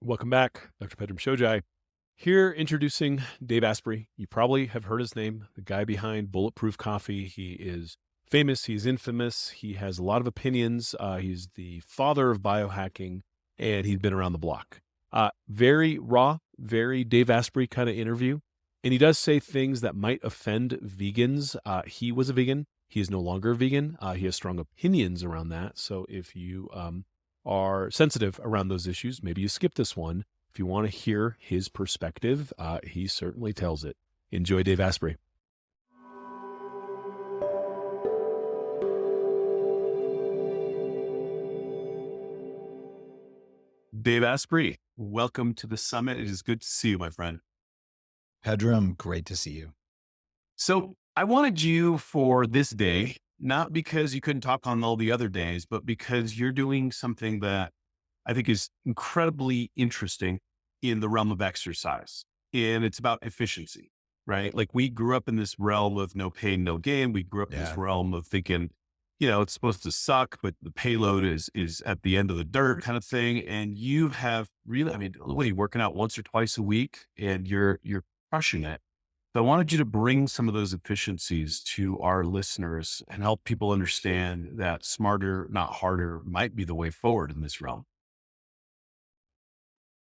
Welcome back. Dr. Pedram Shojai here introducing Dave Asprey. You probably have heard his name, the guy behind Bulletproof Coffee. He is famous. He's infamous. He has a lot of opinions. He's the father of biohacking, and he's been around the block. Very raw, very Dave Asprey kind of interview. And he does say things that might offend vegans. He was a vegan. He is no longer a vegan. He has strong opinions around that. So if you are sensitive around those issues, maybe you skip this one. If you want to hear his perspective, he certainly tells it. Enjoy Dave Asprey. Dave Asprey, welcome to the summit. It is good to see you, my friend. Pedram, great to see you. So I wanted you for this day, not because you couldn't talk on all the other days, but because you're doing something that I think is incredibly interesting in the realm of exercise. And it's about efficiency, right? Like we grew up in this realm of no pain, no gain. We grew up in this Yeah. realm of thinking, it's supposed to suck, but the payload is at the end of the dirt kind of thing. And you have really, what are you working out once or twice a week and you're crushing it. So I wanted you to bring some of those efficiencies to our listeners and help people understand that smarter, not harder might be the way forward in this realm.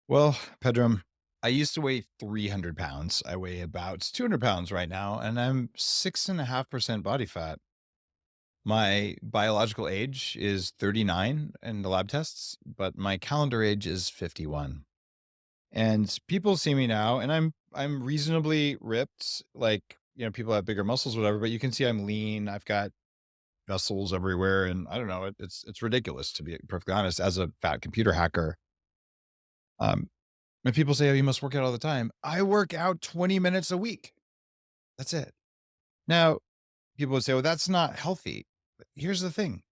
Well, Pedram, I used to weigh 300 pounds. I weigh about 200 pounds right now, and I'm 6.5% body fat. My biological age is 39 in the lab tests, but my calendar age is 51. And people see me now, and I'm reasonably ripped. Like, people have bigger muscles, whatever, but you can see I'm lean. I've got vessels everywhere, and I don't know, it's ridiculous, to be perfectly honest, as a fat computer hacker. Um, And people say, "Oh, you must work out all the time." I work out 20 minutes a week. That's it. Now, people would say, "Well, that's not healthy." But here's the thing.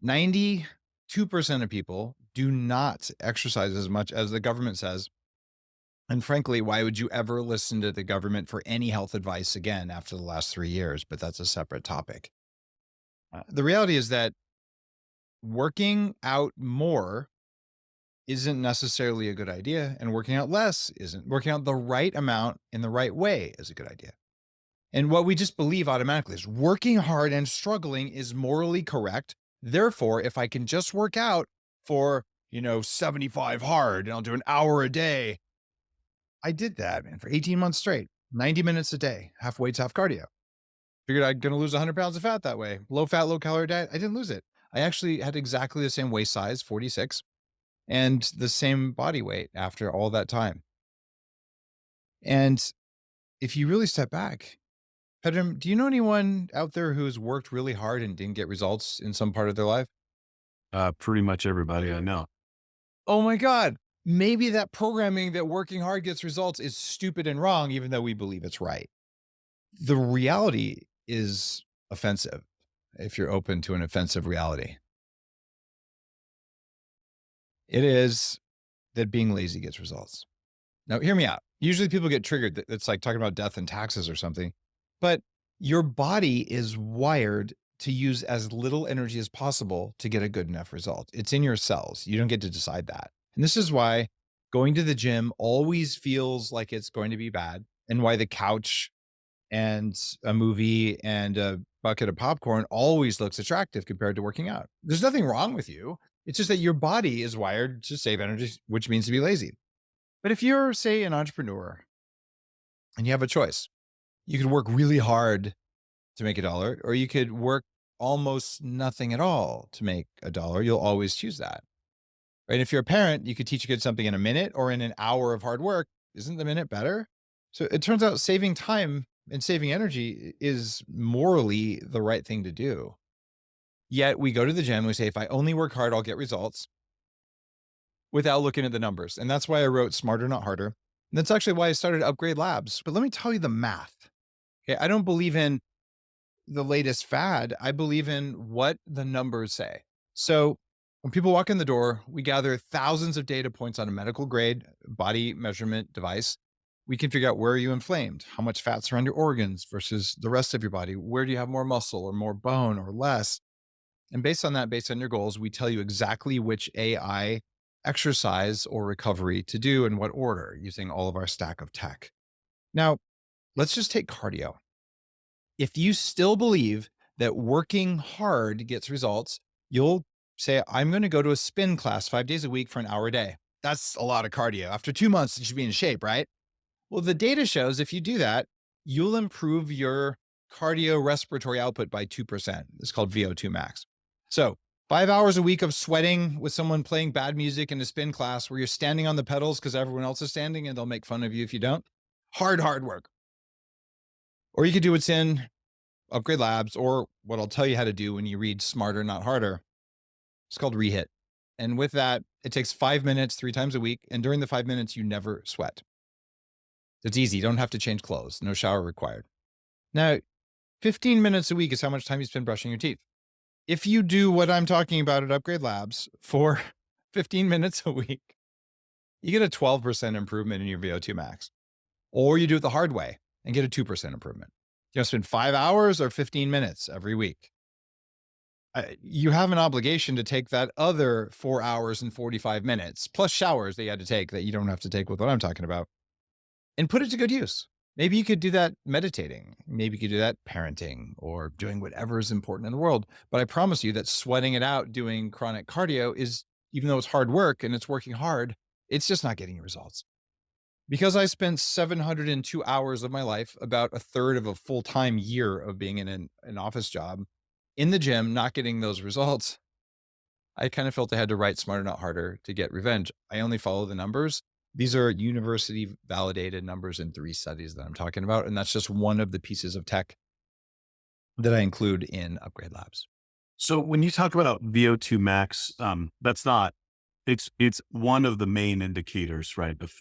92% of people do not exercise as much as the government says. And frankly, why would you ever listen to the government for any health advice again after the last 3 years? But that's a separate topic. The reality is that working out more isn't necessarily a good idea, and working out less isn't. Working out the right amount in the right way is a good idea. And what we just believe automatically is working hard and struggling is morally correct. Therefore, if I can just work out for, 75 hard and I'll do an hour a day, I did that, man, for 18 months straight, 90 minutes a day, half weights, half cardio. Figured I'm going to lose 100 pounds of fat that way. Low fat, low calorie diet. I didn't lose it. I actually had exactly the same waist size, 46, and the same body weight after all that time. And if you really step back, Pedram, do you know anyone out there who's worked really hard and didn't get results in some part of their life? Pretty much everybody I know. Oh my God. Maybe that programming that working hard gets results is stupid and wrong, even though we believe it's right. The reality is offensive if you're open to an offensive reality. It is that being lazy gets results. Now, hear me out. Usually people get triggered. It's like talking about death and taxes or something. But your body is wired to use as little energy as possible to get a good enough result. It's in your cells. You don't get to decide that. And this is why going to the gym always feels like it's going to be bad, and why the couch and a movie and a bucket of popcorn always looks attractive compared to working out. There's nothing wrong with you. It's just that your body is wired to save energy, which means to be lazy. But if you're, say, an entrepreneur and you have a choice, you could work really hard to make a dollar, or you could work almost nothing at all to make a dollar. You'll always choose that. Right? If you're a parent, you could teach a kid something in a minute or in an hour of hard work. Isn't the minute better? So it turns out saving time and saving energy is morally the right thing to do. Yet we go to the gym and we say, if I only work hard, I'll get results without looking at the numbers. And that's why I wrote Smarter, Not Harder. And that's actually why I started Upgrade Labs. But let me tell you the math. Okay. I don't believe in the latest fad. I believe in what the numbers say. So when people walk in the door, we gather thousands of data points on a medical grade body measurement device. We can figure out, where are you inflamed? How much fat's around your organs versus the rest of your body? Where do you have more muscle or more bone or less? And based on that, based on your goals, we tell you exactly which AI exercise or recovery to do in what order using all of our stack of tech. Now, let's just take cardio. If you still believe that working hard gets results, you'll say, I'm going to go to a spin class 5 days a week for an hour a day. That's a lot of cardio. After 2 months, you should be in shape, right? Well, the data shows if you do that, you'll improve your cardio respiratory output by 2%. It's called VO2 max. So 5 hours a week of sweating with someone playing bad music in a spin class where you're standing on the pedals because everyone else is standing and they'll make fun of you if you don't. Hard work. Or you could do what's in Upgrade Labs, or what I'll tell you how to do when you read Smarter, Not Harder. It's called REHIT. And with that, it takes 5 minutes, 3 times a week. And during the 5 minutes, you never sweat. It's easy. You don't have to change clothes. No shower required. Now, 15 minutes a week is how much time you spend brushing your teeth. If you do what I'm talking about at Upgrade Labs for 15 minutes a week, you get a 12% improvement in your VO2 max. Or you do it the hard way and get a 2% improvement. You spend 5 hours or 15 minutes every week. You have an obligation to take that other 4 hours and 45 minutes, plus showers that you had to take that you don't have to take with what I'm talking about, and put it to good use. Maybe you could do that meditating. Maybe you could do that parenting or doing whatever is important in the world. But I promise you that sweating it out doing chronic cardio is, even though it's hard work and it's working hard, it's just not getting results. Because I spent 702 hours of my life, about a third of a full-time year of being in an office job, in the gym, not getting those results, I kind of felt I had to write Smarter, Not Harder to get revenge. I only follow the numbers. These are university validated numbers in 3 studies that I'm talking about. And that's just one of the pieces of tech that I include in Upgrade Labs. So when you talk about VO2 max, that's not, it's one of the main indicators, right, of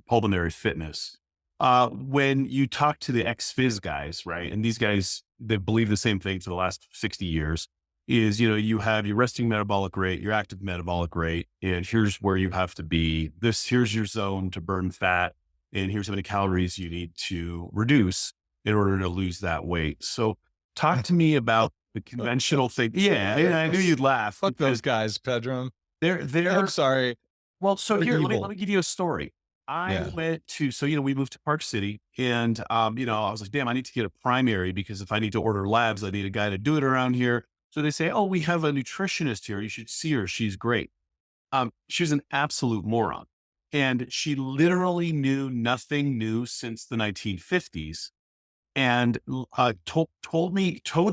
pulmonary fitness. When you talk to the ex-phys guys, right, and these guys, they believe the same thing for the last 60 years, is, you have your resting metabolic rate, your active metabolic rate, and here's where you have to be. Here's your zone to burn fat, and here's how many calories you need to reduce in order to lose that weight. So talk to me about the conventional thing. Yeah, I knew you'd laugh. Fuck those guys, Pedram. They're I'm sorry. well, so They're here, let evil. me give you a story. I Yeah. went to, so, we moved to Park City, and, I was like, damn, I need to get a primary because if I need to order labs, I need a guy to do it around here. So they say, oh, we have a nutritionist here. You should see her. She's great. She was an absolute moron. And she literally knew nothing new since the 1950s, and told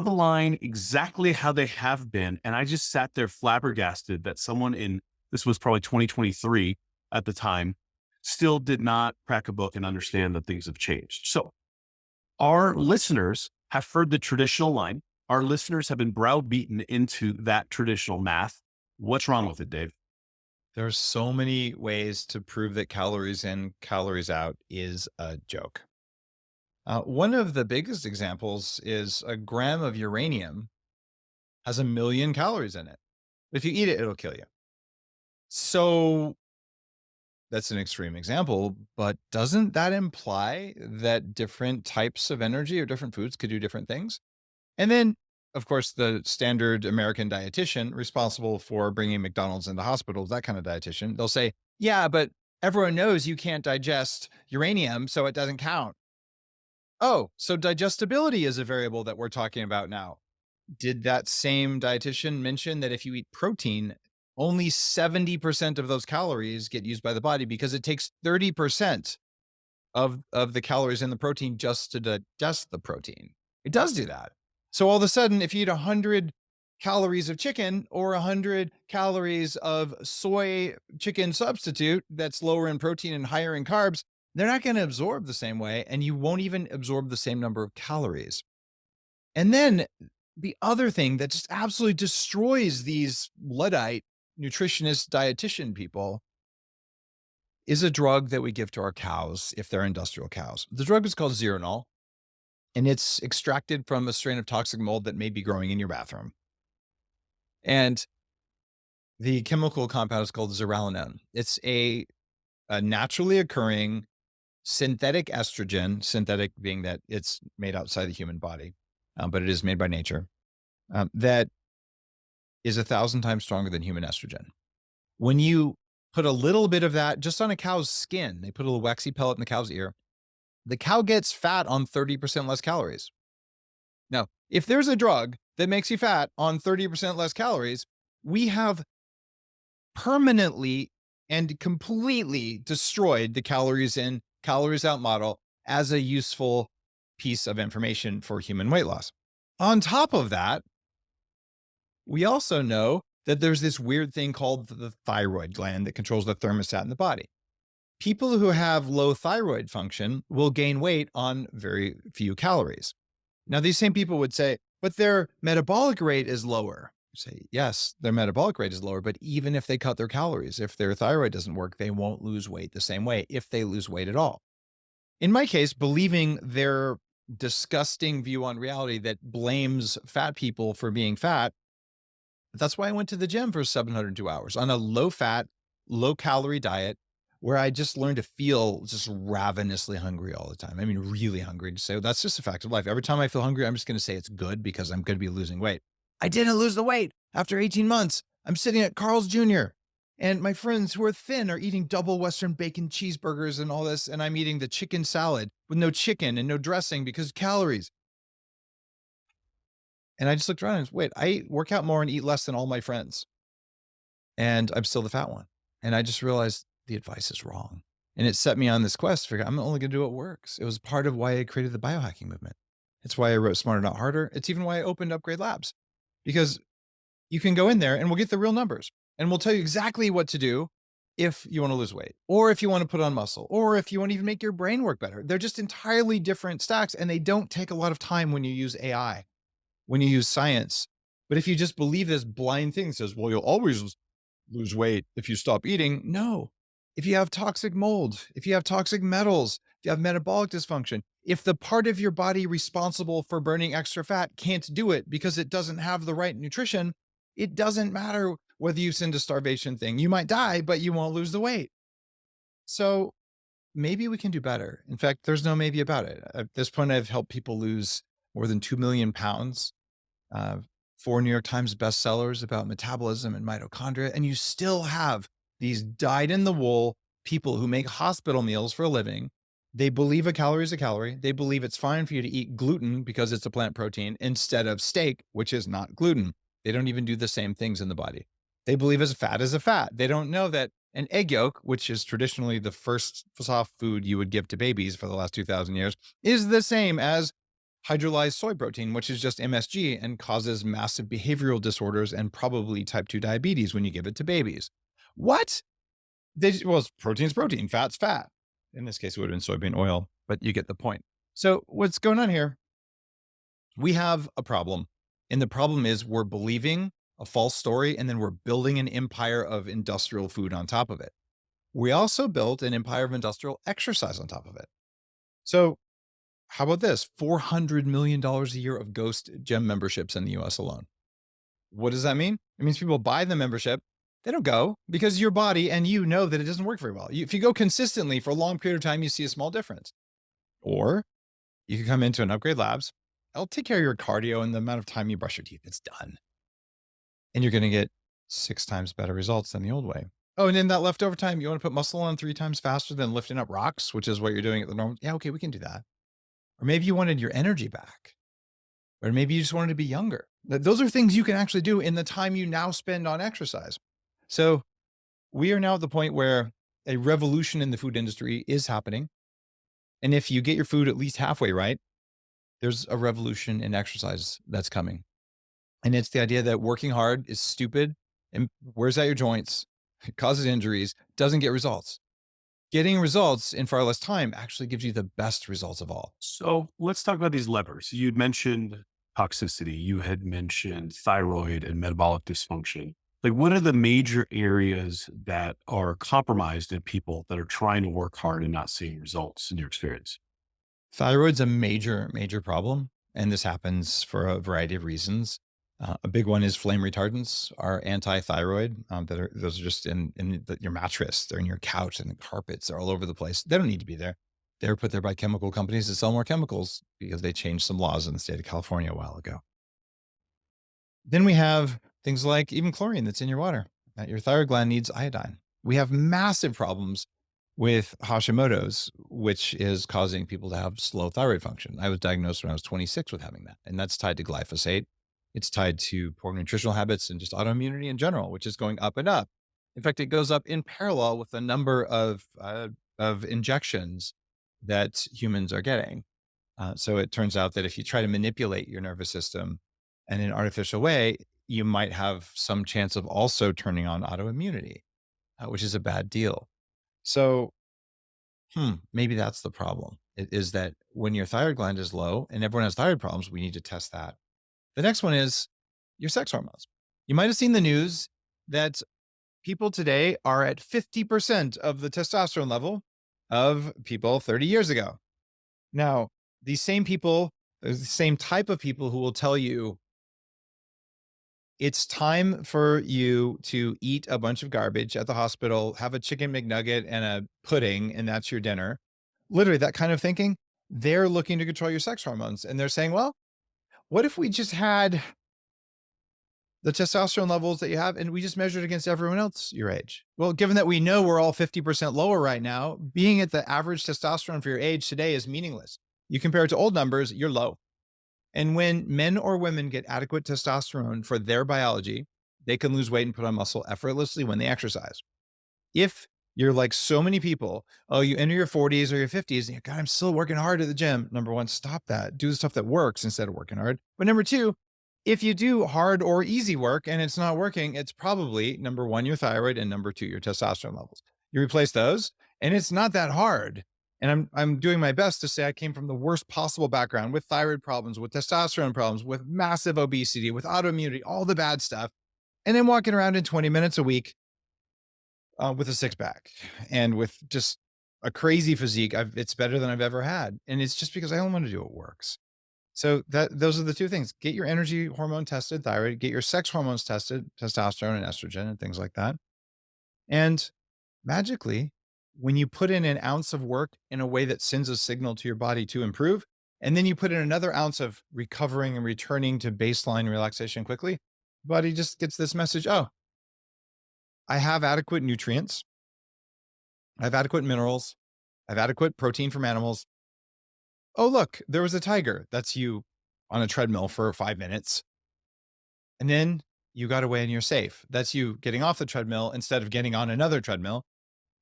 the line exactly how they have been. And I just sat there flabbergasted that someone this was probably 2023 at the time, still did not crack a book and understand that things have changed. So our listeners have heard the traditional line. Our listeners have been browbeaten into that traditional math. What's wrong with it, Dave? There are so many ways to prove that calories in, calories out is a joke. One of the biggest examples is a gram of uranium has 1 million calories in it. If you eat it, it'll kill you. So that's an extreme example, but doesn't that imply that different types of energy or different foods could do different things? And then, of course, the standard American dietitian responsible for bringing McDonald's into hospitals, that kind of dietitian, they'll say, yeah, but everyone knows you can't digest uranium, so it doesn't count. Oh, so digestibility is a variable that we're talking about now. Did that same dietitian mention that if you eat protein, only 70% of those calories get used by the body because it takes 30% of the calories in the protein just to digest the protein? It does do that. So all of a sudden, if you eat 100 calories of chicken or 100 calories of soy chicken substitute that's lower in protein and higher in carbs, they're not going to absorb the same way, and you won't even absorb the same number of calories. And then the other thing that just absolutely destroys these Luddite nutritionist dietitian people is a drug that we give to our cows if they're industrial cows. The drug is called Zeranol, and it's extracted from a strain of toxic mold that may be growing in your bathroom. And the chemical compound is called zearalenone. It's a naturally occurring synthetic estrogen, synthetic being that it's made outside the human body, but it is made by nature, that is 1,000 times stronger than human estrogen. When you put a little bit of that just on a cow's skin, they put a little waxy pellet in the cow's ear, the cow gets fat on 30% less calories. Now, if there's a drug that makes you fat on 30% less calories, we have permanently and completely destroyed the calories in, calories out model as a useful piece of information for human weight loss. On top of that, we also know that there's this weird thing called the thyroid gland that controls the thermostat in the body. People who have low thyroid function will gain weight on very few calories. Now, these same people would say, but their metabolic rate is lower. You say, yes, their metabolic rate is lower, but even if they cut their calories, if their thyroid doesn't work, they won't lose weight the same way if they lose weight at all. In my case, believing their disgusting view on reality that blames fat people for being fat, that's why I went to the gym for 702 hours on a low fat, low calorie diet where I just learned to feel just ravenously hungry all the time. I mean, really hungry. To say that's just a fact of life. Every time I feel hungry, I'm just going to say it's good because I'm going to be losing weight. I didn't lose the weight after 18 months. I'm sitting at Carl's Jr. and my friends who are thin are eating double Western bacon cheeseburgers and all this. And I'm eating the chicken salad with no chicken and no dressing because calories. And I just looked around and wait, I work out more and eat less than all my friends. And I'm still the fat one. And I just realized the advice is wrong. And it set me on this quest to figure I'm only going to do what works. It was part of why I created the biohacking movement. It's why I wrote Smarter, Not Harder. It's even why I opened Upgrade Labs, because you can go in there and we'll get the real numbers and we'll tell you exactly what to do if you want to lose weight or if you want to put on muscle or if you want to even make your brain work better. They're just entirely different stacks and they don't take a lot of time when you use AI, when you use science. But if you just believe this blind thing that says, well, you'll always lose weight if you stop eating. No. If you have toxic mold, if you have toxic metals, if you have metabolic dysfunction, if the part of your body responsible for burning extra fat can't do it because it doesn't have the right nutrition, it doesn't matter whether you send a starvation thing. You might die, but you won't lose the weight. So maybe we can do better. In fact, there's no maybe about it. At this point, I've helped people lose more than 2 million pounds, uh, 4 New York Times bestsellers about metabolism and mitochondria, and you still have these dyed in the wool people who make hospital meals for a living. They believe a calorie is a calorie. They believe it's fine for you to eat gluten because it's a plant protein instead of steak, which is not gluten. They don't even do the same things in the body. They believe as fat is a fat. They don't know that an egg yolk, which is traditionally the first soft food you would give to babies for the last 2,000 years, is the same as hydrolyzed soy protein, which is just MSG and causes massive behavioral disorders and probably type 2 diabetes when you give it to babies. What? Well, protein's protein, fat's fat. In this case, it would have been soybean oil, but you get the point. So what's going on here? We have a problem. And the problem is we're believing a false story and then we're building an empire of industrial food on top of it. We also built an empire of industrial exercise on top of it. So how about this? $400 million a year of ghost gym memberships in the US alone. What does that mean? It means people buy the membership. They don't go because your body and you know that it doesn't work very well. If you go consistently for a long period of time, you see a small difference. Or you can come into an Upgrade Labs. I'll take care of your cardio and the amount of time you brush your teeth. It's done. And you're going to get 6 times better results than the old way. Oh, and in that leftover time, you want to put muscle on 3 times faster than lifting up rocks, which is what you're doing at the normal. Yeah, okay, we can do that. Or maybe you wanted your energy back. Or maybe you just wanted to be younger. Those are things you can actually do in the time you now spend on exercise. So we are now at the point where a revolution in the food industry is happening. And if you get your food at least halfway right, there's a revolution in exercise that's coming. And it's the idea that working hard is stupid and wears out your joints, causes injuries, doesn't get results. Getting results in far less time actually gives you the best results of all. So let's talk about these levers. You'd mentioned toxicity. You had mentioned thyroid and metabolic dysfunction. Like, what are the major areas that are compromised in people that are trying to work hard and not seeing results in your experience? Thyroid's a major, major problem. And this happens for a variety of reasons. A big one is flame retardants are anti-thyroid. Those are just in your mattress. They're in your couch and the carpets. They're all over the place. They don't need to be there. They were put there by chemical companies to sell more chemicals because they changed some laws in the state of California a while ago. Then we have things like even chlorine that's in your water. that your thyroid gland needs iodine. We have massive problems with Hashimoto's, which is causing people to have slow thyroid function. I was diagnosed when I was 26 with having that, and that's tied to glyphosate. It's tied to poor nutritional habits and just autoimmunity in general, which is going up and up. In fact, it goes up in parallel with the number of injections that humans are getting. So it turns out that if you try to manipulate your nervous system in an artificial way, you might have some chance of also turning on autoimmunity, which is a bad deal. So, maybe that's the problem. It is that when your thyroid gland is low, and everyone has thyroid problems, we need to test that. The next one is your sex hormones. You might have seen the news that people today are at 50% of the testosterone level of people 30 years ago. Now, these same people, the same type of people who will tell you it's time for you to eat a bunch of garbage at the hospital, have a chicken McNugget and a pudding, and that's your dinner. Literally, that kind of thinking, they're looking to control your sex hormones. And they're saying, well, what if we just had the testosterone levels that you have and we just measured against everyone else your age? Well, given that we know we're all 50% lower right now, being at the average testosterone for your age today is meaningless. You compare it to old numbers, you're low. And when men or women get adequate testosterone for their biology, they can lose weight and put on muscle effortlessly when they exercise. If you're like so many people, oh, you enter your 40s or your 50s, and you're, God, I'm still working hard at the gym. Number one, stop that. Do the stuff that works instead of working hard. But number two, if you do hard or easy work and it's not working, it's probably number one, your thyroid, and number two, your testosterone levels. You replace those, and it's not that hard. And I'm doing my best to say I came from the worst possible background with thyroid problems, with testosterone problems, with massive obesity, with autoimmunity, all the bad stuff. And then walking around in 20 minutes a week with a six pack and with just a crazy physique. It's better than I've ever had. And it's just because I only want to do what works. So those are the two things. Get your energy hormone tested, thyroid, get your sex hormones tested, testosterone and estrogen and things like that. And magically, when you put in an ounce of work in a way that sends a signal to your body to improve, and then you put in another ounce of recovering and returning to baseline relaxation quickly, body just gets this message, oh, I have adequate nutrients, I have adequate minerals, I have adequate protein from animals. Oh, look, there was a tiger. That's you on a treadmill for 5 minutes. And then you got away and you're safe. That's you getting off the treadmill instead of getting on another treadmill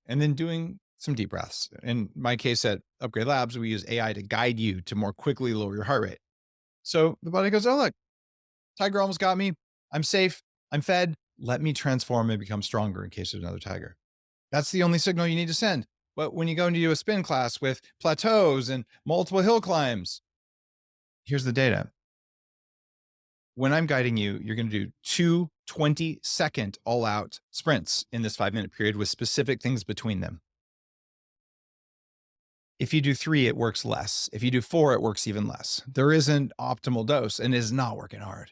and then doing some deep breaths. In my case at Upgrade Labs, we use AI to guide you to more quickly lower your heart rate. So the body goes, oh, look, tiger almost got me. I'm safe. I'm fed. Let me transform and become stronger in case there's another tiger. That's the only signal you need to send. But when you go and do a spin class with plateaus and multiple hill climbs, here's the data. When I'm guiding you, you're going to do two 20-second all out sprints in this 5-minute period with specific things between them. If you do 3, it works less. If you do 4, it works even less. There is an optimal dose and is not working hard.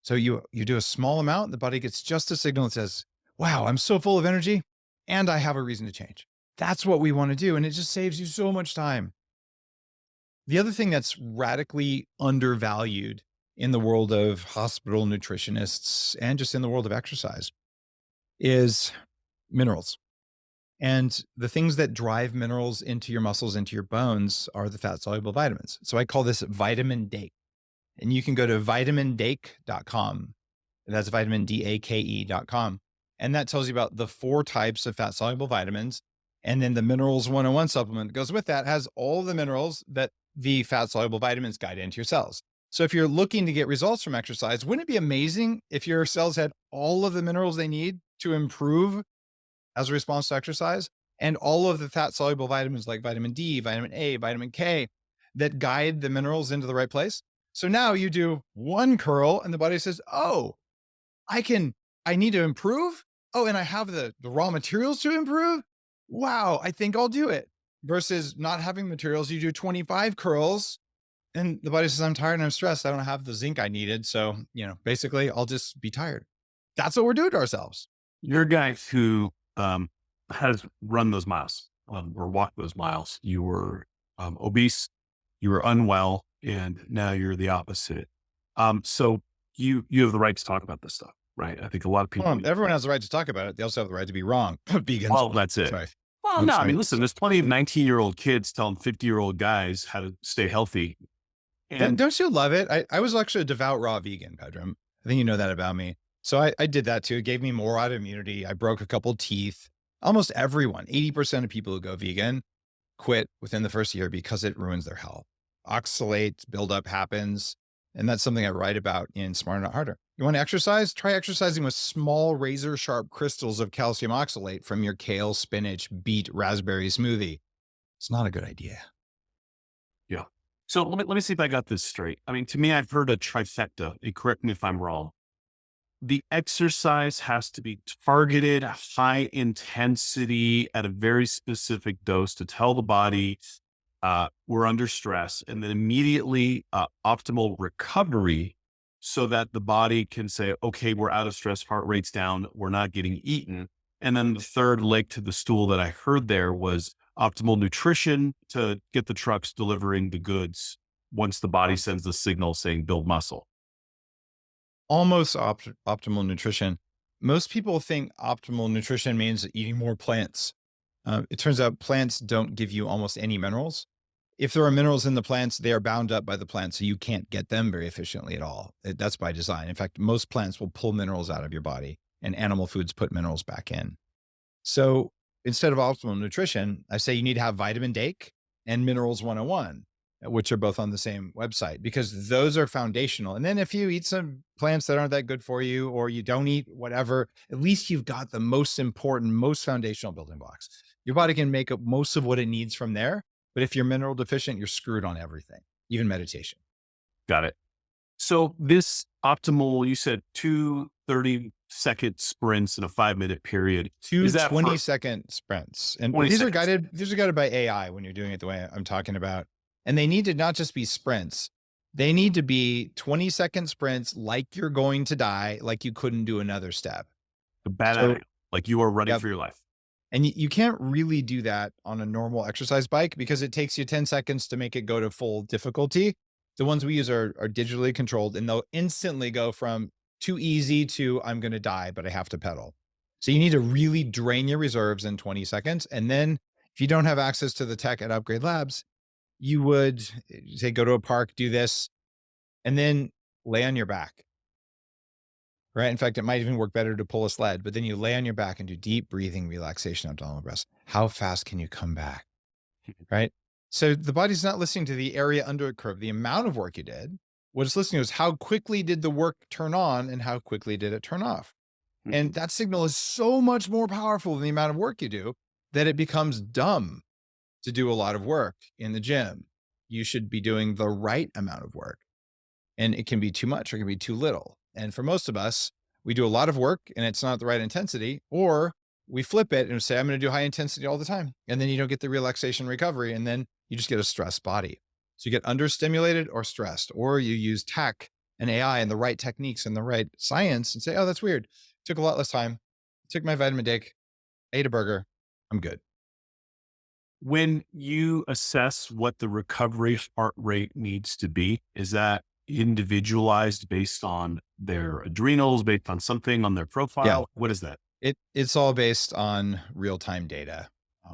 So you do a small amount, the body gets just a signal that says, wow, I'm so full of energy and I have a reason to change. That's what we want to do. And it just saves you so much time. The other thing that's radically undervalued in the world of hospital nutritionists and just in the world of exercise is minerals. And the things that drive minerals into your muscles, into your bones are the fat soluble vitamins. So I call this vitamin dake. And you can go to vitamindake.com. That's vitamin DAKE.com. And that tells you about the 4 types of fat soluble vitamins. And then the Minerals 101 supplement that goes with that has all the minerals that the fat soluble vitamins guide into your cells. So if you're looking to get results from exercise, wouldn't it be amazing if your cells had all of the minerals they need to improve as a response to exercise and all of the fat soluble vitamins like vitamin D, vitamin A, vitamin K that guide the minerals into the right place? So now you do one curl and the body says, oh, I need to improve. Oh, and I have the raw materials to improve. Wow, I think I'll do it. Versus not having materials, you do 25 curls and the body says, I'm tired and I'm stressed. I don't have the zinc I needed. So, basically I'll just be tired. That's what we're doing to ourselves. You're a guy who has run those miles or walked those miles. You were obese, you were unwell, and now you're the opposite. So you have the right to talk about this stuff. right? I think a lot of Hold people. on, everyone has the right to talk about it. They also have the right to be wrong. Vegans. Well, that's it. Sorry. Well, I'm no, I mean, sorry. listen, there's plenty of 19-year-old kids telling 50-year-old guys how to stay healthy. Don't, And don't you love it? I was actually a devout raw vegan, Pedram. I think you know that about me. So I did that too. It gave me more autoimmunity. I broke a couple teeth. Almost everyone, 80% of people who go vegan quit within the first year because it ruins their health. Oxalate buildup happens. And that's something I write about in Smarter Not Harder. You want to exercise? Try exercising with small razor sharp crystals of calcium oxalate from your kale, spinach, beet, raspberry smoothie. It's not a good idea. yeah. So let me see if I got this straight. I mean, to me, I've heard a trifecta. And correct me if I'm wrong. The exercise has to be targeted, high intensity at a very specific dose to tell the body we're under stress, and then immediately optimal recovery so that the body can say, okay, we're out of stress, heart rate's down, we're not getting eaten. And then the third leg to the stool that I heard there was optimal nutrition to get the trucks delivering the goods once the body sends the signal saying build muscle. Almost optimal nutrition. Most people think optimal nutrition means eating more plants. It turns out plants don't give you almost any minerals. If there are minerals in the plants, they are bound up by the plant, so you can't get them very efficiently at all. That's by design. In fact, most plants will pull minerals out of your body, and animal foods put minerals back in. So instead of optimal nutrition, I say you need to have vitamin D and minerals 101, which are both on the same website, because those are foundational. And then if you eat some plants that aren't that good for you, or you don't eat whatever, at least you've got the most important, most foundational building blocks. Your body can make up most of what it needs from there. But if you're mineral deficient, you're screwed on everything, even meditation. Got it. So this optimal, you said 2 30-second sprints in a 5-minute period. Two Is that for 20-second sprints. And 20 these are seconds? guided by AI when you're doing it the way I'm talking about. And they need to not just be sprints. They need to be 20-second sprints like you're going to die, like you couldn't do another step. A bad So, idea. Like you are running yep. for your life. And you can't really do that on a normal exercise bike because it takes you 10 seconds to make it go to full difficulty. The ones we use are digitally controlled, and they'll instantly go from too easy to I'm going to die, but I have to pedal. So you need to really drain your reserves in 20 seconds. And then if you don't have access to the tech at Upgrade Labs, you would say, go to a park, do this, and then lay on your back. Right. In fact, it might even work better to pull a sled, but then you lay on your back and do deep breathing, relaxation, abdominal breaths. How fast can you come back? Right. So the body's not listening to the area under a curve, the amount of work you did. What it's listening to is how quickly did the work turn on and how quickly did it turn off? And that signal is so much more powerful than the amount of work you do that it becomes dumb to do a lot of work in the gym. You should be doing the right amount of work. And it can be too much or it can be too little. And for most of us, we do a lot of work and it's not the right intensity, or we flip it and say, I'm going to do high intensity all the time. And then you don't get the relaxation recovery. And then you just get a stressed body. So you get understimulated or stressed, or you use tech and AI and the right techniques and the right science and say, oh, that's weird. Took a lot less time. Took my vitamin D, ate a burger. I'm good. When you assess what the recovery heart rate needs to be, is that individualized based on their adrenals, based on something on their profile? Yeah. What is that? It's all based on real-time data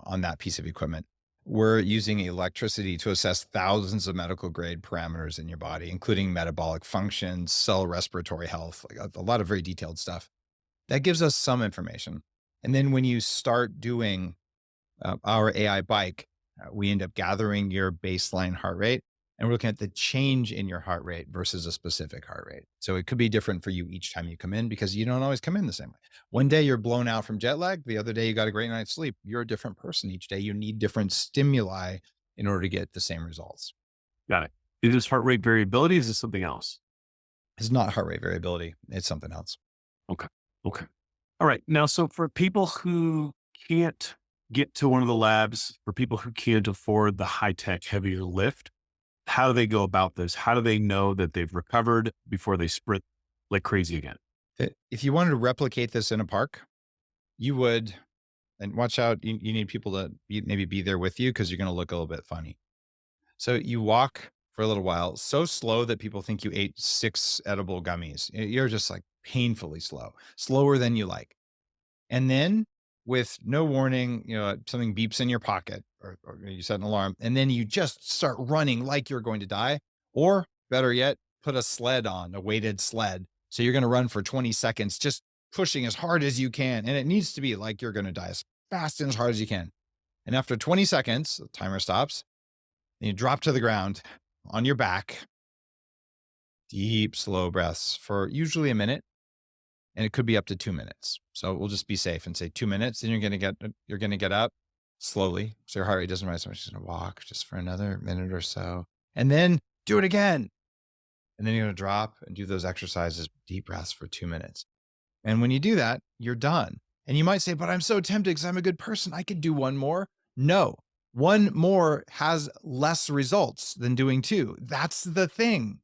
on that piece of equipment. We're using electricity to assess thousands of medical grade parameters in your body, including metabolic functions, cell respiratory health, like a lot of very detailed stuff. That gives us some information. And then when you start doing our AI bike, we end up gathering your baseline heart rate, and we're looking at the change in your heart rate versus a specific heart rate. So it could be different for you each time you come in because you don't always come in the same way. One day you're blown out from jet lag. The other day you got a great night's sleep. You're a different person each day. You need different stimuli in order to get the same results. Got it. Is this heart rate variability? Is this something else? It's not heart rate variability. It's something else. Okay. Okay. All right. Now, so for people who can't get to one of the labs, for people who can't afford the high tech, heavier lift, how do they go about this? How do they know that they've recovered before they sprint like crazy again? If you wanted to replicate this in a park, you would, and watch out, you need people to maybe be there with you because you're going to look a little bit funny. So you walk for a little while, so slow that people think you ate 6 edible gummies. You're just like painfully slow, slower than you like. And then with no warning, something beeps in your pocket or you set an alarm, and then you just start running like you're going to die. Or better yet, put a sled on, a weighted sled. So you're going to run for 20 seconds, just pushing as hard as you can. And it needs to be like you're going to die as fast and as hard as you can. And after 20 seconds, the timer stops, and you drop to the ground on your back, deep, slow breaths for usually a minute. And it could be up to 2 minutes. So we'll just be safe and say 2 minutes. Then you're going to get up slowly. So your heart rate doesn't rise so much. You're going to walk just for another minute or so, and then do it again. And then you're going to drop and do those exercises, deep breaths for 2 minutes. And when you do that, you're done. And you might say, but I'm so tempted because I'm a good person. I could do one more. No, one more has less results than doing two. That's the thing.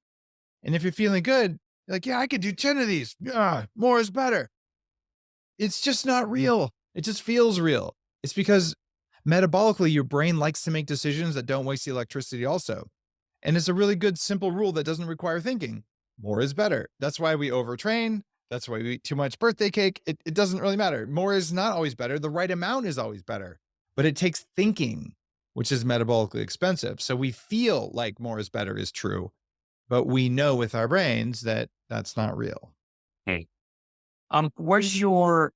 And if you're feeling good, you're like, yeah, I could do 10 of these. Yeah, more is better. It's just not real. It just feels real. It's because metabolically, your brain likes to make decisions that don't waste the electricity also. And it's a really good, simple rule that doesn't require thinking. More is better. That's why we overtrain. That's why we eat too much birthday cake. It doesn't really matter. More is not always better. The right amount is always better. But it takes thinking, which is metabolically expensive. So we feel like more is better is true. But we know with our brains that that's not real. Hey, where's your,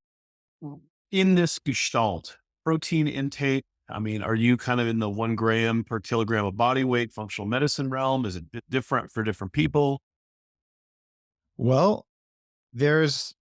in this gestalt, protein intake? I mean, are you kind of in the 1 gram per kilogram of body weight functional medicine realm? Is it a bit different for different people? Well, there's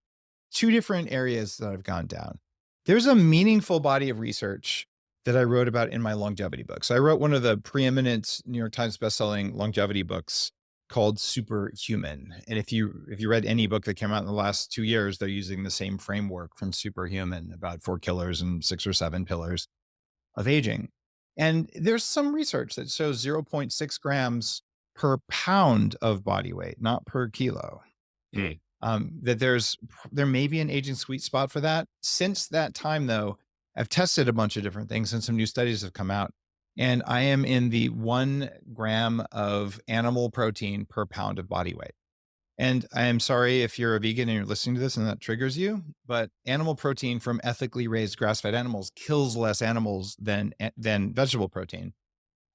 two different areas that I've gone down. There's a meaningful body of research that I wrote about in my longevity books. I wrote one of the preeminent New York Times bestselling longevity books called Superhuman. And if you read any book that came out in the last 2 years, they're using the same framework from Superhuman about 4 killers and 6 or 7 pillars of aging. And there's some research that shows 0.6 grams per pound of body weight, not per kilo. Mm. That there may be an aging sweet spot for that. Since that time, though, I've tested a bunch of different things and some new studies have come out. And I am in the 1 gram of animal protein per pound of body weight. And I am sorry if you're a vegan and you're listening to this and that triggers you, but animal protein from ethically raised grass-fed animals kills less animals than vegetable protein.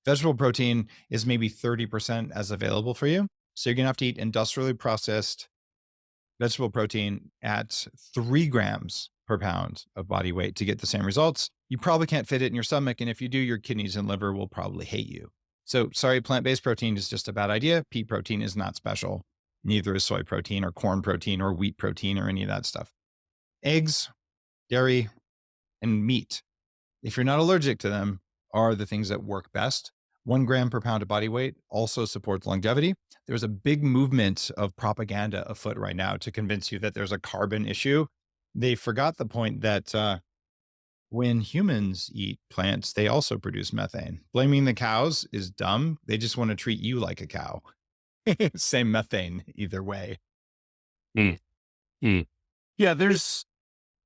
Vegetable protein is maybe 30% as available for you. So you're going to have to eat industrially processed vegetable protein at 3 grams per pound of body weight to get the same results. You probably can't fit it in your stomach. And if you do, your kidneys and liver will probably hate you. So sorry, plant-based protein is just a bad idea. Pea protein is not special. Neither is soy protein or corn protein or wheat protein or any of that stuff. Eggs, dairy, and meat, if you're not allergic to them, are the things that work best. 1 gram per pound of body weight also supports longevity. There's a big movement of propaganda afoot right now to convince you that there's a carbon issue. They forgot the point that when humans eat plants, they also produce methane. Blaming the cows is dumb. They just want to treat you like a cow. Same methane either way. Mm. Mm. Yeah, it's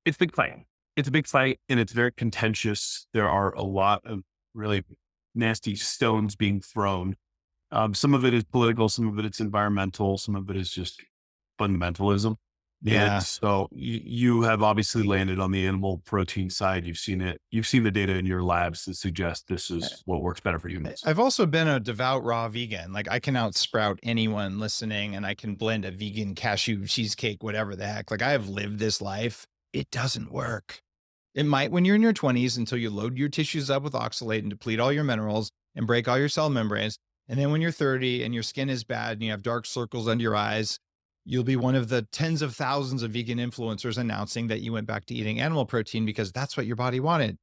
a big fight. It's a big fight and it's very contentious. There are a lot of really nasty stones being thrown. Some of it is political, some of it is environmental, some of it is just fundamentalism. Yeah. And so you have obviously landed on the animal protein side. You've seen it. You've seen the data in your labs that suggest this is what works better for humans. I've also been a devout raw vegan. Like I can outsprout anyone listening and I can blend a vegan cashew cheesecake, whatever the heck. Like I have lived this life. It doesn't work. It might when you're in your 20s until you load your tissues up with oxalate and deplete all your minerals and break all your cell membranes. And then when you're 30 and your skin is bad and you have dark circles under your eyes, you'll be one of the tens of thousands of vegan influencers announcing that you went back to eating animal protein because that's what your body wanted.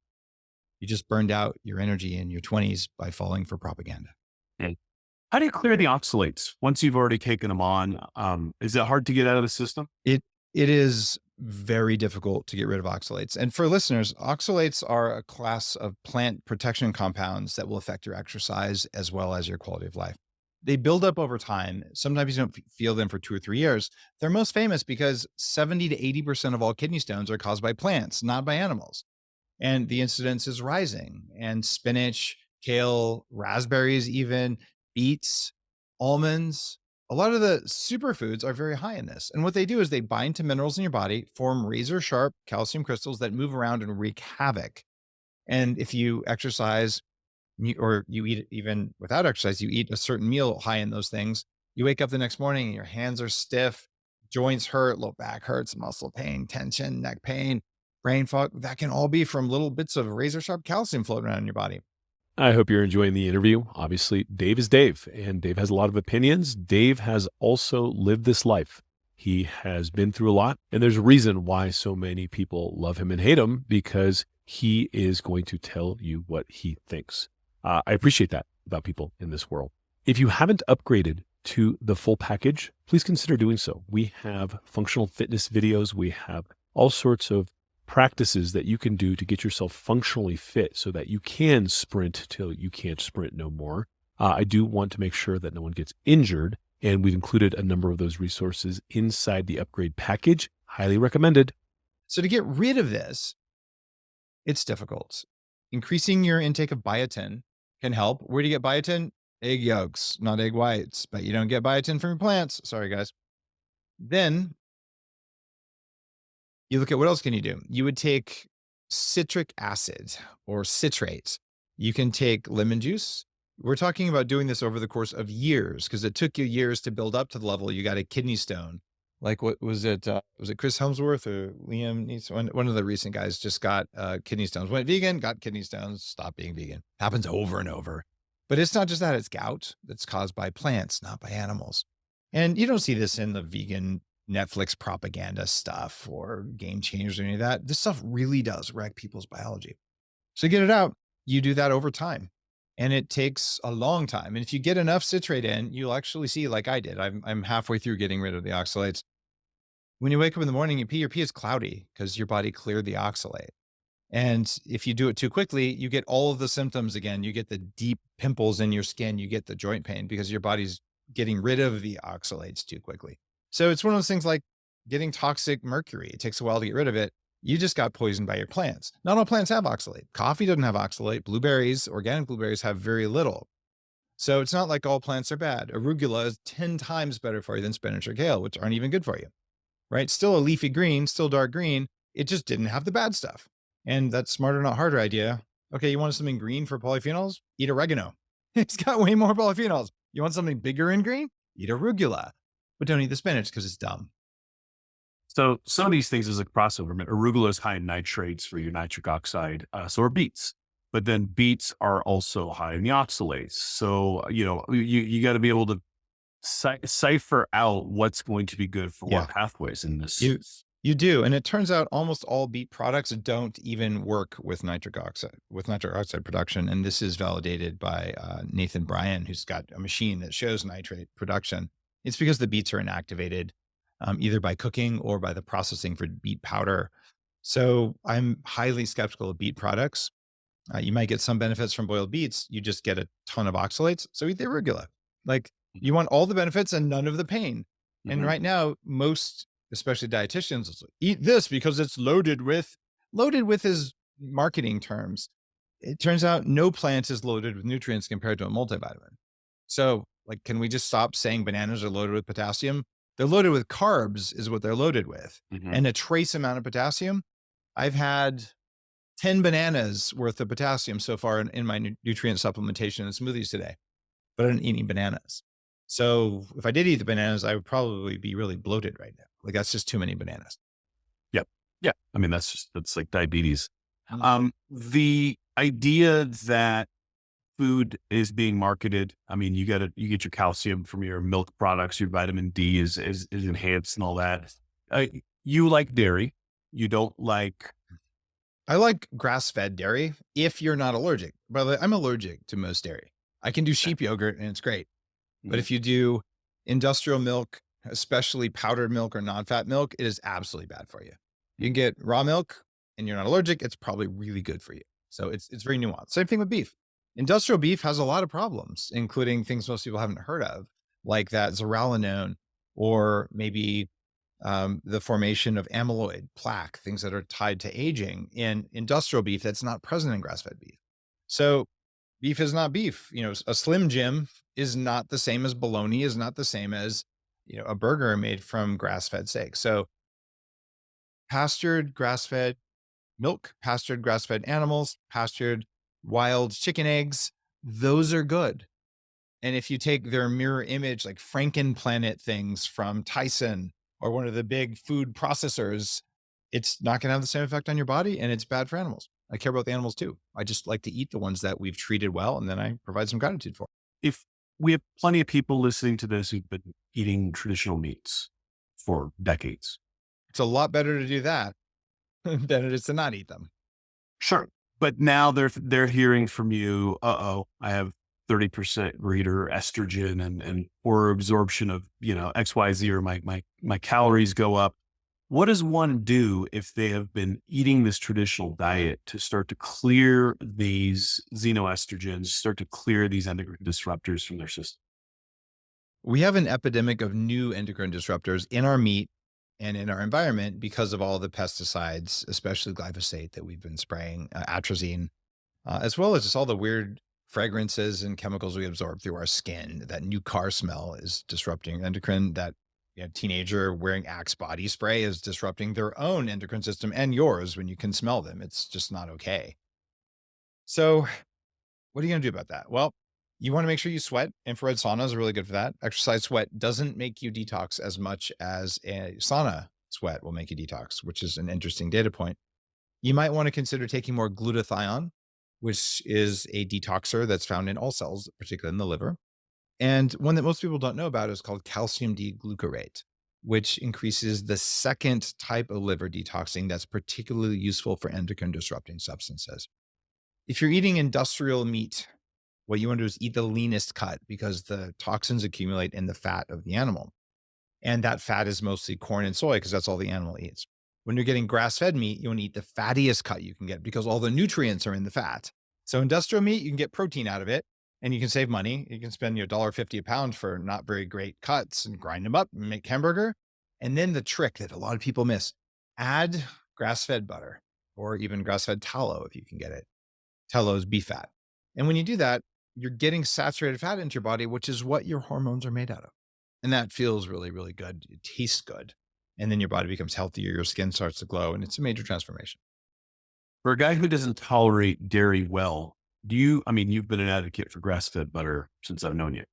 You just burned out your energy in your 20s by falling for propaganda. Mm. How do you clear the oxalates once you've already taken them on? Is it hard to get out of the system? It is very difficult to get rid of oxalates. And for listeners, oxalates are a class of plant protection compounds that will affect your exercise as well as your quality of life. They build up over time. Sometimes you don't feel them for 2 or 3 years. They're most famous because 70 to 80% of all kidney stones are caused by plants, not by animals. And the incidence is rising. And spinach, kale, raspberries, even beets, almonds, A lot of the superfoods are very high in this. And what they do is they bind to minerals in your body, form razor sharp calcium crystals that move around and wreak havoc. And if you exercise or you eat even without exercise, you eat a certain meal high in those things, you wake up the next morning and your hands are stiff, joints hurt, low back hurts, muscle pain, tension, neck pain, brain fog. That can all be from little bits of razor sharp calcium floating around in your body. I hope you're enjoying the interview. Obviously, Dave is Dave, and Dave has a lot of opinions. Dave has also lived this life. He has been through a lot, and there's a reason why so many people love him and hate him because he is going to tell you what he thinks. I appreciate that about people in this world. If you haven't upgraded to the full package, please consider doing so. We have functional fitness videos. We have all sorts of practices that you can do to get yourself functionally fit so that you can sprint till you can't sprint no more. I do want to make sure that no one gets injured, and we've included a number of those resources inside the upgrade package. Highly recommended. So to get rid of this, it's difficult. Increasing your intake of biotin can help. Where do you get biotin? Egg yolks, not egg whites, but you don't get biotin from your plants. Sorry, guys. Then you look at what else can you do? You would take citric acid or citrate. You can take lemon juice. We're talking about doing this over the course of years because it took you years to build up to the level you got a kidney stone. Like what was it? Was it Chris Helmsworth or Liam Neeson? One of the recent guys just got kidney stones. Went vegan, got kidney stones, stopped being vegan. Happens over and over. But it's not just that; it's gout that's caused by plants, not by animals. And you don't see this in the vegan Netflix propaganda stuff or game changers or any of that. This stuff really does wreck people's biology. So get it out. You do that over time. And it takes a long time. And if you get enough citrate in, you'll actually see, like I did, I'm halfway through getting rid of the oxalates. When you wake up in the morning, your pee is cloudy because your body cleared the oxalate. And if you do it too quickly, you get all of the symptoms again. You get the deep pimples in your skin. You get the joint pain because your body's getting rid of the oxalates too quickly. So it's one of those things like getting toxic mercury. It takes a while to get rid of it. You just got poisoned by your plants. Not all plants have oxalate. Coffee doesn't have oxalate. Blueberries, organic blueberries have very little. So it's not like all plants are bad. Arugula is 10 times better for you than spinach or kale, which aren't even good for you, right? Still a leafy green, still dark green. It just didn't have the bad stuff. And that's smarter, not harder idea. Okay, you want something green for polyphenols? Eat oregano. It's got way more polyphenols. You want something bigger in green? Eat arugula. But don't eat the spinach because it's dumb. So some of these things is a crossover. I mean, arugula is high in nitrates for your nitric oxide. So are beets. But then beets are also high in the oxalates. So, you got to be able to cipher out what's going to be good for Yeah. what pathways in this. You do. And it turns out almost all beet products don't even work with nitric oxide production. And this is validated by Nathan Bryan, who's got a machine that shows nitrate production. It's because the beets are inactivated either by cooking or by the processing for beet powder. So I'm highly skeptical of beet products. You might get some benefits from boiled beets. You just get a ton of oxalates. So eat the arugula. Like you want all the benefits and none of the pain. And Mhm. right now, most, especially dietitians, it's like, eat this because it's loaded with is marketing terms. It turns out no plant is loaded with nutrients compared to a multivitamin. So like, can we just stop saying bananas are loaded with potassium? They're loaded with carbs is what they're loaded with Mhm. and a trace amount of potassium. I've had 10 bananas worth of potassium so far in my nutrient supplementation and smoothies today, but I didn't eat any bananas. So if I did eat the bananas, I would probably be really bloated right now. Like that's just too many bananas. Yep. Yeah. I mean, that's like diabetes. Mm. The idea that food is being marketed. I mean, you get your calcium from your milk products, your vitamin D is enhanced and all that. You like dairy. You don't like, I like grass-fed dairy if you're not allergic. By the way, I'm allergic to most dairy. I can do sheep yogurt and it's great. But if you do industrial milk, especially powdered milk or non-fat milk, it is absolutely bad for you. You can get raw milk and you're not allergic, it's probably really good for you. So it's very nuanced. Same thing with beef. Industrial beef has a lot of problems, including things most people haven't heard of, like that zearalenone or maybe the formation of amyloid plaque, things that are tied to aging in industrial beef that's not present in grass-fed beef. So beef is not beef. A Slim Jim is not the same as bologna, is not the same as, a burger made from grass-fed steak. So pastured grass-fed milk, pastured grass-fed animals, pastured wild chicken eggs, those are good. And if you take their mirror image, like Frankenplanet things from Tyson or one of the big food processors, it's not going to have the same effect on your body and it's bad for animals. I care about the animals too. I just like to eat the ones that we've treated well and then I provide some gratitude for. If we have plenty of people listening to this who've been eating traditional meats for decades. It's a lot better to do that than it is to not eat them. Sure. But now they're hearing from you, I have 30% greater estrogen and poor absorption of, XYZ, or my calories go up. What does one do if they have been eating this traditional diet to start to clear these xenoestrogens, start to clear these endocrine disruptors from their system? We have an epidemic of new endocrine disruptors in our meat and in our environment because of all the pesticides, especially glyphosate that we've been spraying, atrazine, as well as just all the weird fragrances and chemicals we absorb through our skin. That new car smell is disrupting endocrine. That teenager wearing Axe body spray is disrupting their own endocrine system and yours when you can smell them. It's just not okay. So, what are you going to do about that? Well, you want to make sure you sweat. Infrared saunas are really good for that. Exercise sweat doesn't make you detox as much as a sauna sweat will make you detox, which is an interesting data point. You might want to consider taking more glutathione, which is a detoxer that's found in all cells, particularly in the liver. And one that most people don't know about is called calcium D-glucarate, which increases the second type of liver detoxing that's particularly useful for endocrine disrupting substances. If you're eating industrial meat, what you want to do is eat the leanest cut because the toxins accumulate in the fat of the animal. And that fat is mostly corn and soy because that's all the animal eats. When you're getting grass-fed meat, you want to eat the fattiest cut you can get because all the nutrients are in the fat. So industrial meat, you can get protein out of it and you can save money. You can spend your $1.50 a pound for not very great cuts and grind them up and make hamburger. And then the trick that a lot of people miss, add grass-fed butter or even grass-fed tallow if you can get it. Tallow is beef fat. And when you do that, you're getting saturated fat into your body, which is what your hormones are made out of. And that feels really, really good. It tastes good. And then your body becomes healthier. Your skin starts to glow and it's a major transformation. For a guy who doesn't tolerate dairy well, you've been an advocate for grass-fed butter since I've known you.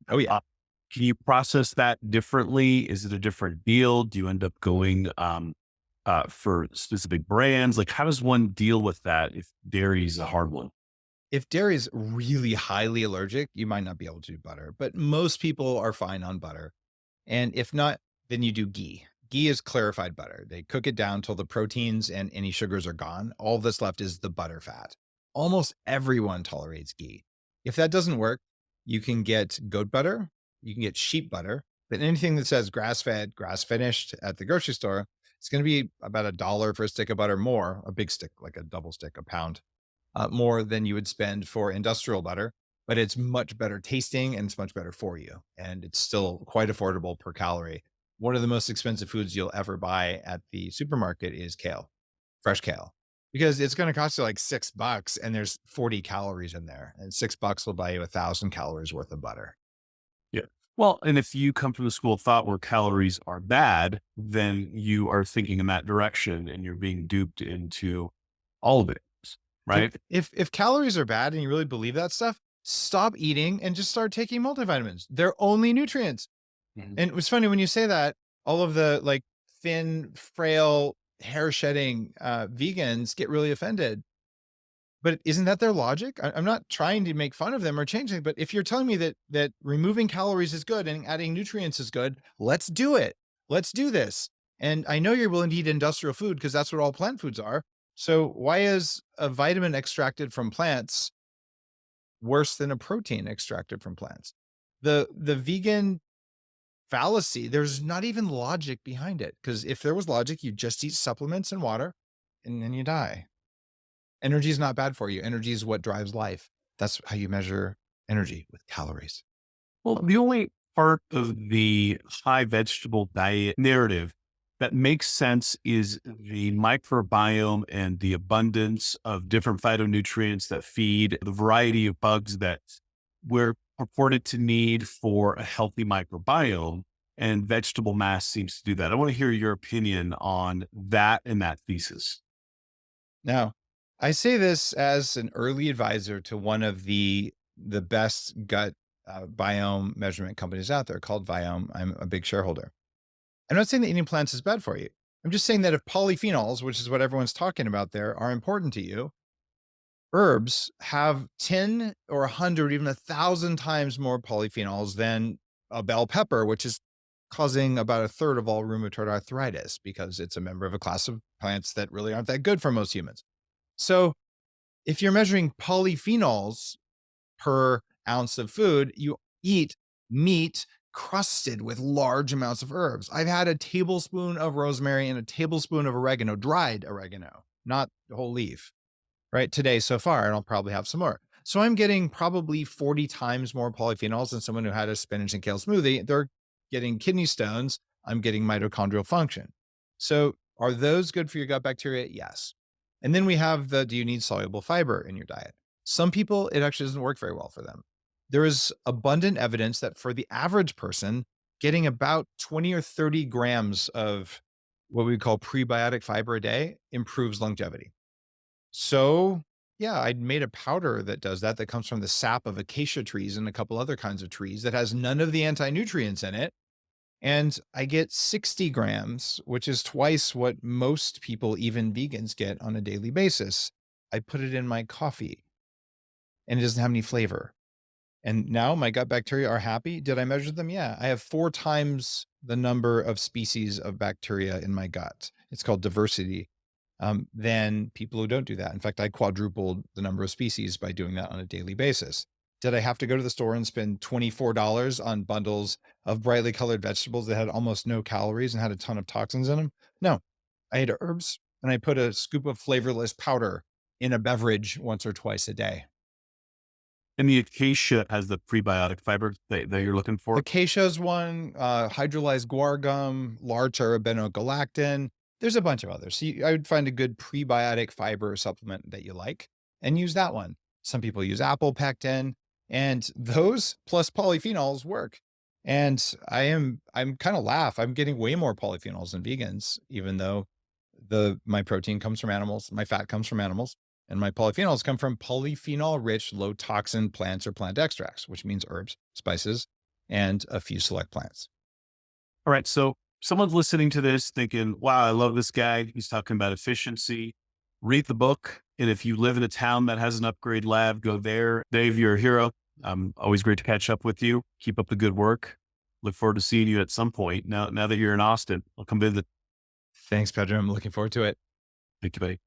Oh yeah. Can you process that differently? Is it a different deal? Do you end up going for specific brands? Like, how does one deal with that if dairy is a hard one? If dairy is really highly allergic, you might not be able to do butter, but most people are fine on butter. And if not, then you do ghee. Ghee is clarified butter. They cook it down till the proteins and any sugars are gone. All that's left is the butter fat. Almost everyone tolerates ghee. If that doesn't work, you can get goat butter, you can get sheep butter, but anything that says grass-fed, grass-finished at the grocery store, it's going to be about $1 for a stick of butter more, a big stick, like a double stick, a pound, more than you would spend for industrial butter, but it's much better tasting and it's much better for you. And it's still quite affordable per calorie. One of the most expensive foods you'll ever buy at the supermarket is kale, fresh kale, because it's going to cost you like $6 and there's 40 calories in there. And $6 will buy you 1,000 calories worth of butter. Yeah. Well, and if you come from the school of thought where calories are bad, then you are thinking in that direction and you're being duped into all of it. Right. If calories are bad and you really believe that stuff, stop eating and just start taking multivitamins. They're only nutrients. Mhm. And it was funny when you say that, all of the like thin, frail, hair shedding vegans get really offended. But isn't that their logic? I'm not trying to make fun of them or change anything, but if you're telling me that removing calories is good and adding nutrients is good, let's do it. Let's do this. And I know you're willing to eat industrial food because that's what all plant foods are. So why is a vitamin extracted from plants worse than a protein extracted from plants? The vegan fallacy, there's not even logic behind it. Because if there was logic, you just eat supplements and water and then you die. Energy is not bad for you. Energy is what drives life. That's how you measure energy, with calories. Well, the only part of the high vegetable diet narrative that makes sense is the microbiome and the abundance of different phytonutrients that feed the variety of bugs that where purported to need for a healthy microbiome, and vegetable mass seems to do that. I want to hear your opinion on that and that thesis. Now, I say this as an early advisor to one of the best gut biome measurement companies out there called Viome. I'm a big shareholder. I'm not saying that eating plants is bad for you. I'm just saying that if polyphenols, which is what everyone's talking about there, are important to you, herbs have 10 or 100, even 1,000 times more polyphenols than a bell pepper, which is causing about a third of all rheumatoid arthritis because it's a member of a class of plants that really aren't that good for most humans. So if you're measuring polyphenols per ounce of food, you eat meat crusted with large amounts of herbs. I've had a tablespoon of rosemary and a tablespoon of oregano, dried oregano, not the whole leaf, right? Today so far, and I'll probably have some more. So I'm getting probably 40 times more polyphenols than someone who had a spinach and kale smoothie. They're getting kidney stones. I'm getting mitochondrial function. So are those good for your gut bacteria? Yes. And then we have do you need soluble fiber in your diet? Some people, it actually doesn't work very well for them. There is abundant evidence that for the average person, getting about 20 or 30 grams of what we call prebiotic fiber a day improves longevity. So, yeah, I made a powder that does that, that comes from the sap of acacia trees and a couple other kinds of trees that has none of the anti-nutrients in it. And I get 60 grams, which is twice what most people, even vegans, get on a daily basis. I put it in my coffee and it doesn't have any flavor. And now my gut bacteria are happy. Did I measure them? Yeah. I have 4 times the number of species of bacteria in my gut. It's called diversity. Than people who don't do that. In fact, I quadrupled the number of species by doing that on a daily basis. Did I have to go to the store and spend $24 on bundles of brightly colored vegetables that had almost no calories and had a ton of toxins in them? No. I ate herbs and I put a scoop of flavorless powder in a beverage once or twice a day. And the acacia has the prebiotic fiber that you're looking for. Acacia's one, hydrolyzed guar gum, larch arabinogalactin. There's a bunch of others. So I would find a good prebiotic fiber supplement that you like and use that one. Some people use apple pectin, and those plus polyphenols work. And I'm kind of laugh. I'm getting way more polyphenols than vegans, even though my protein comes from animals, my fat comes from animals, and my polyphenols come from polyphenol-rich, low-toxin plants or plant extracts, which means herbs, spices, and a few select plants. All right. So someone's listening to this thinking, wow, I love this guy. He's talking about efficiency. Read the book. And if you live in a town that has an upgrade lab, go there. Dave, you're a hero. Always great to catch up with you. Keep up the good work. Look forward to seeing you at some point. Now that you're in Austin, I'll come visit. Thanks, Pedram. I'm looking forward to it. Thank you, buddy.